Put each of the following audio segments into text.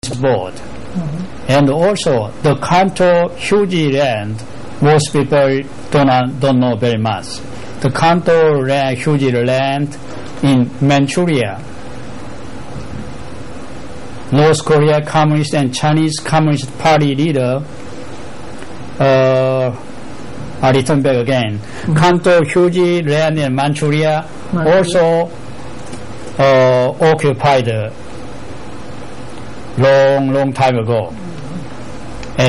board. And also the Kanto huge land, most people don't know very much. The Kanto huge land in Manchuria. North Korea Communist and Chinese Communist Party leader, I return back again. Kanto huge land in Manchuria also occupied long time ago,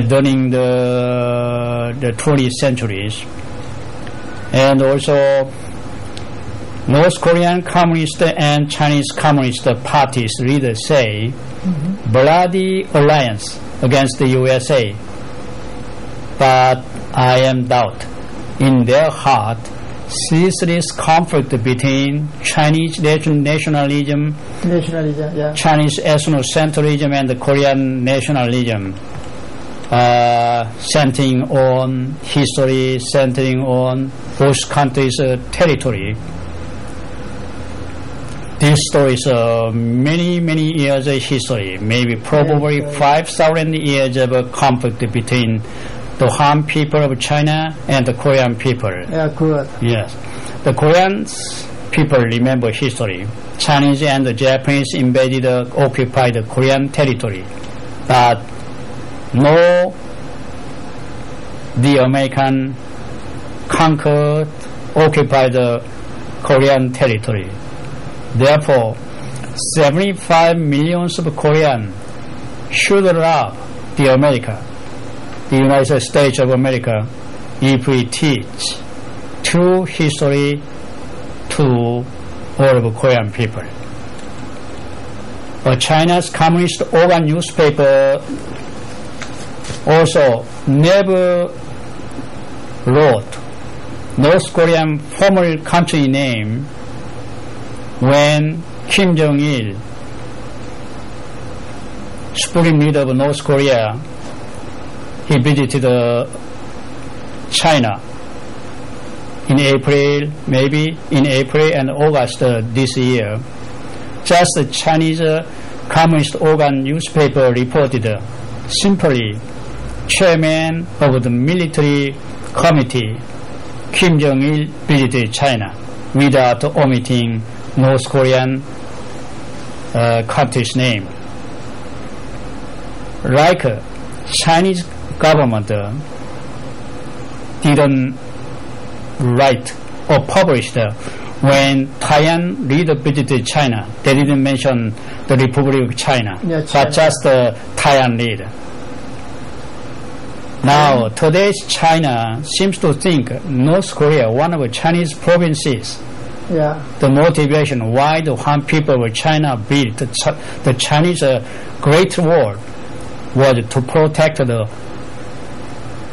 during the 20th centuries. And also North Korean Communist and Chinese Communist parties leaders say bloody alliance against the USA, but I am doubt in their heart ceaseless conflict between Chinese nationalism, yeah. Chinese ethnocentrism and the Korean nationalism, centering on history, centering on those countries' territory. This story is many years of history, maybe probably 5,000 years of conflict between the Han people of China and the Korean people. Yeah, good. Yes. The Korean people remember history. Chinese and the Japanese invaded, occupied the Korean territory. But no, the American conquered, occupied the Korean territory. Therefore, 75 million of Koreans should love the America, the United States of America, if we teach true history to all of Korean people. China's Communist organ newspaper also never wrote North Korean formal country name when Kim Jong-il, supreme leader of North Korea, he visited China in April, maybe in April and August this year. Just the Chinese Communist organ newspaper reported simply chairman of the military committee, Kim Jong-il, visited China without omitting North Korean country's name. Like Chinese government didn't write or publish when Taiwan leader visited China. They didn't mention the Republic of China, yeah, but just Taiwan leader. Now, today's China seems to think North Korea, one of the Chinese provinces, yeah. The motivation why the Han people of China built the Chinese Great Wall was to protect the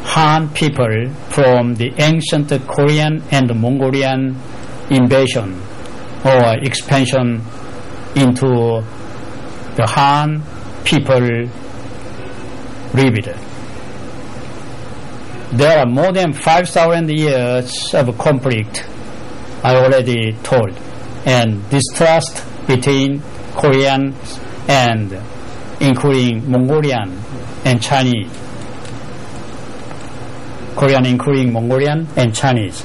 Han people from the ancient Korean and Mongolian invasion or expansion into the Han people lived. There are more than 5,000 years of conflict, I already told, and distrust between Koreans and including Mongolian and Chinese. Korean including Mongolian and Chinese.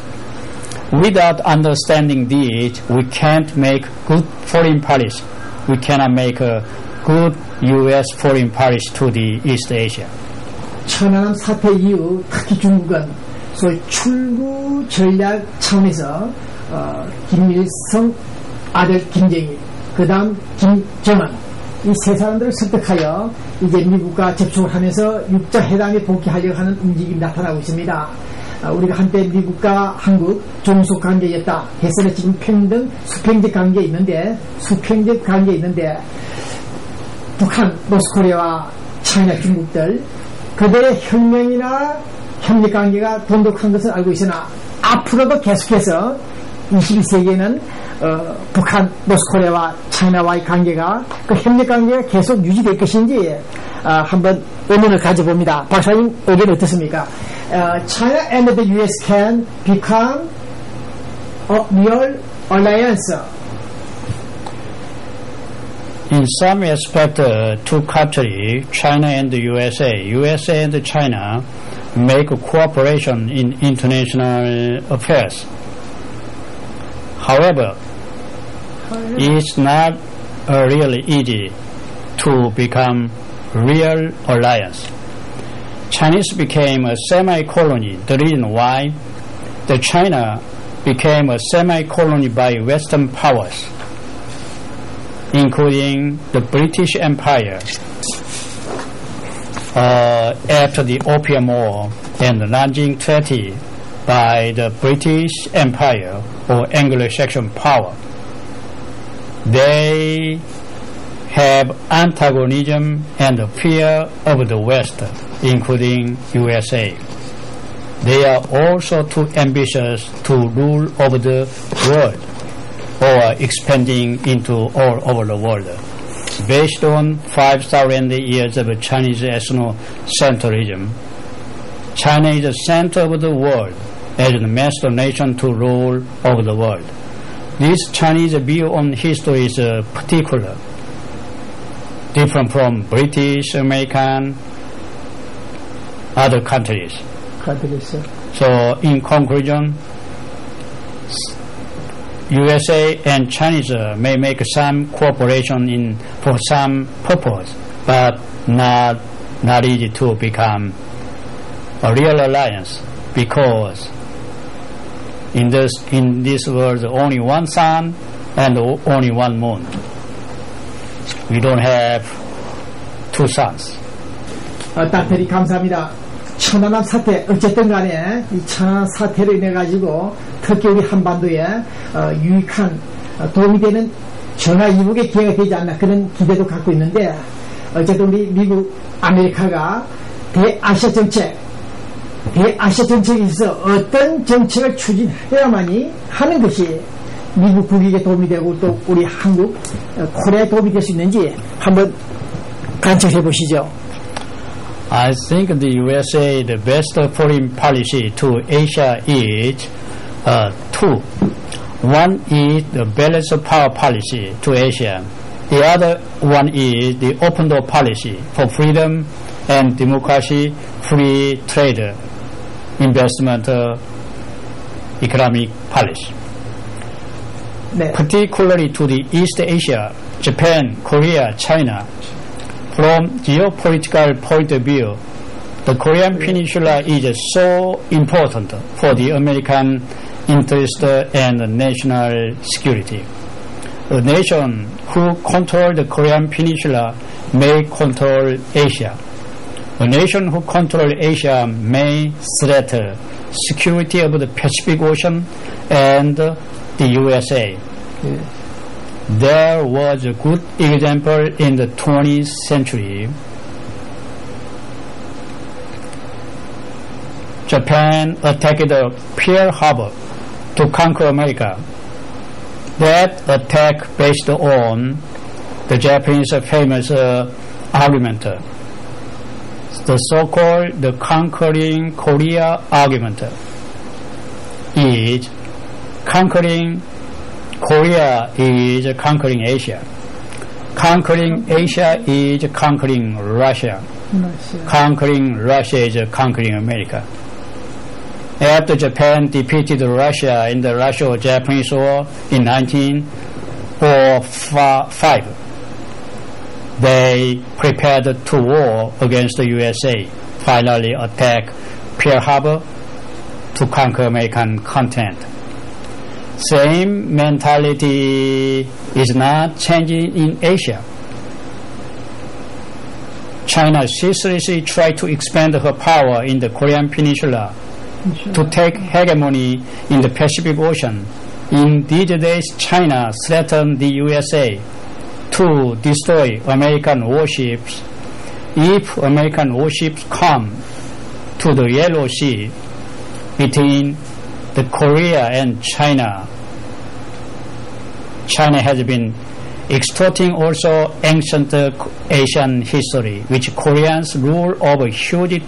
Without understanding this, we can't make good foreign policy. We cannot make a good U.S. foreign policy to the East Asia. 천안함 사태 이후 특히 중국은 소위 출구 전략 차원에서 김일성 아들 김정일, 그 다음 김정은 이 세 사람들을 설득하여 이제 미국과 접촉을 하면서 육자 회담에 복귀하려고 하는 움직임이 나타나고 있습니다. 우리가 한때 미국과 한국 종속 관계였다 해서는 지금 평등 수평적 관계에 있는데 북한, 노스코리아와 차이나 중국들 그들의 혁명이나 협력관계가 돈독한 것을 알고 있으나 앞으로도 계속해서 21세기에는 북한, 노스코리아와 차이나와의 관계가 그 협력관계가 계속 유지될 것인지 한번 의문을 가져봅니다. 박사님 의견은 어떻습니까? China and the US can become a real alliance In some aspect, two countries, China and the USA and China, make cooperation in international affairs. However, it's not really easy to become real alliance. Chinese became a semi-colony. The reason why the China became a semi-colony by Western powers, including the British Empire after the Opium War and the Nanjing Treaty by the British Empire or Anglo-Saxon power. They have antagonism and fear of the West, including USA. They are also too ambitious to rule over the world or expanding into all over the world. Based on 5,000 years of Chinese ethnocentrism, China is the center of the world as the master nation to rule over the world. This Chinese view on history is particular, different from British, American, other countries. So in conclusion, USA and China may make some cooperation for some purpose, but not easy to become a real alliance, because in this world only one sun and only one moon. We don't have two suns. 답변이 감사합니다. 천안함 사태, 어쨌든 간에 이 천안함 사태로 인해 가지고 특히 우리 한반도에 유익한 도움이 되는 전화 이북의 기회가 되지 않나 그런 기대도 갖고 있는데, 어쨌든 우리 미국, 아메리카가 대아시아 정책에 있어 어떤 정책을 추진해야만이 하는 것이 미국 국익에 도움이 되고 또 우리 한국, 코리아에 도움이 될 수 있는지 한번 관찰해 보시죠. I think the USA, the best foreign policy to Asia is two. One is the balance of power policy to Asia. The other one is the open door policy for freedom and democracy, free trade, investment, economic policy. 네. Particularly to the East Asia, Japan, Korea, China. From geopolitical point of view, the Korean Peninsula is so important for the American interest and national security. A nation who controls the Korean Peninsula may control Asia. A nation who controls Asia may threaten security of the Pacific Ocean and the USA. 네. There was a good example in the 20th century. Japan attacked Pearl Harbor to conquer America. That attack based on the Japanese famous argument, the so-called the conquering Korea argument, is conquering Korea is conquering Asia. Conquering Asia is conquering Russia. Conquering Russia is conquering America. After Japan defeated Russia in the Russo-Japanese War in 1945, they prepared to war against the USA, finally attack Pearl Harbor to conquer American continent. Same mentality is not changing in Asia. China seriously tried to expand her power in the Korean Peninsula to take hegemony in the Pacific Ocean. In these days, China threatened the USA to destroy American warships if American warships come to the Yellow Sea between the Korea and China. China has been extorting also ancient Asian history, which Koreans rule over huge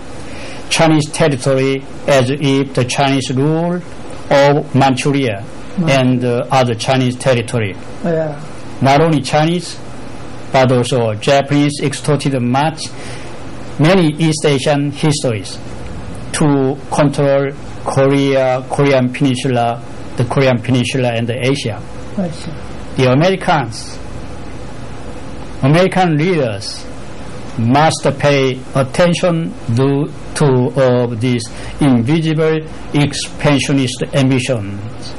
Chinese territory as if the Chinese rule of Manchuria and other Chinese territory. Yeah. Not only Chinese, but also Japanese extorted many East Asian histories to control Korea, Korean Peninsula, the Korean Peninsula and Asia. The American leaders must pay attention to these invisible expansionist ambitions.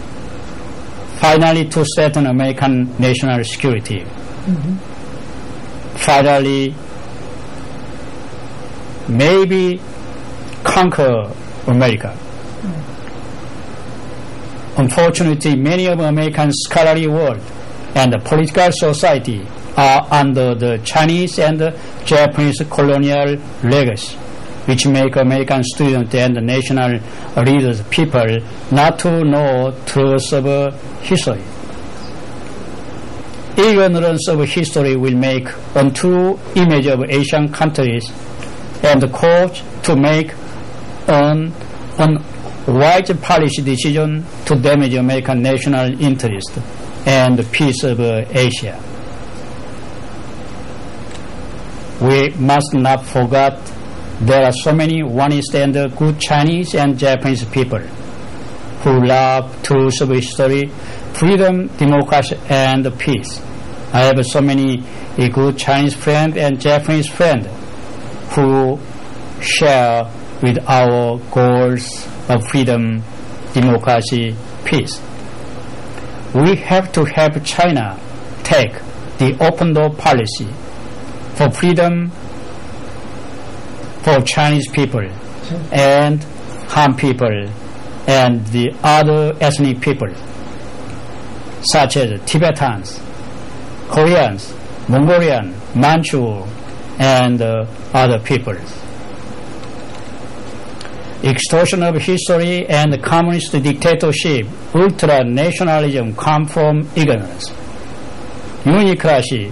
Finally, to strengthen American national security. Finally, maybe conquer America. Unfortunately, many of American scholarly world and the political society are under the Chinese and Japanese colonial legacy, which make American students and national leaders people not to know truth of history. Ignorance of history will make untrue image of Asian countries and cause to make an unwise policy decision to damage American national interest and the peace of Asia. We must not forget there are so many honest and good Chinese and Japanese people who love truth of history, freedom, democracy, and peace. I have so many good Chinese friends and Japanese friends who share with our goals of freedom, democracy, peace. We have to help China take the open door policy for freedom for Chinese people and Han people and the other ethnic people such as Tibetans, Koreans, Mongolian, Manchu, and other peoples. Extortion of history and communist dictatorship, ultra-nationalism come from ignorance. Unicracy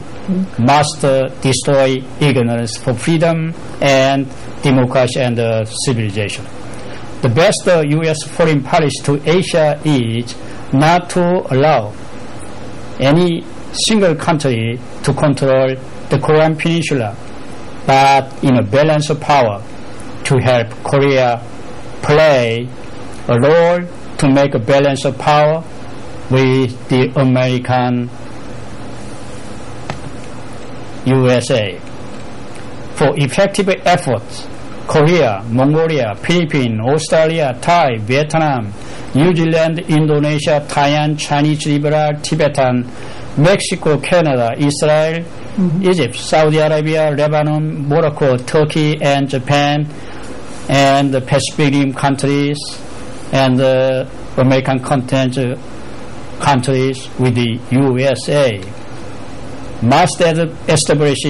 must destroy ignorance for freedom and democracy and civilization. The best U.S. foreign policy to Asia is not to allow any single country to control the Korean Peninsula, but in a balance of power to help Korea play a role to make a balance of power with the American USA. For effective efforts, Korea, Mongolia, Philippines, Australia, Thai, Vietnam, New Zealand, Indonesia, Thailand, Chinese liberal, Tibetan, Mexico, Canada, Israel, Egypt, Saudi Arabia, Lebanon, Morocco, Turkey, and Japan, and the Pacific Rim countries, and the American continent countries with the USA must establish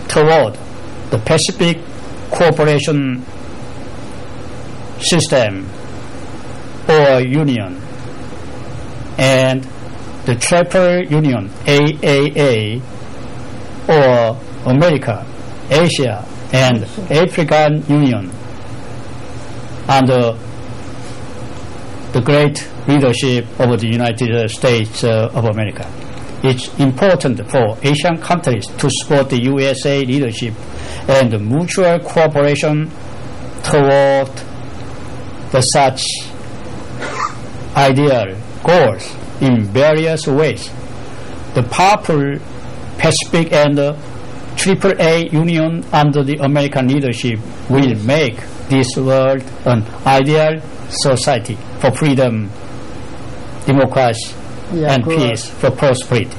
toward the Pacific Cooperation System or Union and the Triple Union AAA or America, Asia, and African Union under the great leadership of the United States of America. It's important for Asian countries to support the USA leadership and mutual cooperation toward the such ideal goals in various ways. The powerful Pacific and AAA Union under the American leadership will make this world an ideal society for freedom, democracy, and peace, for prosperity.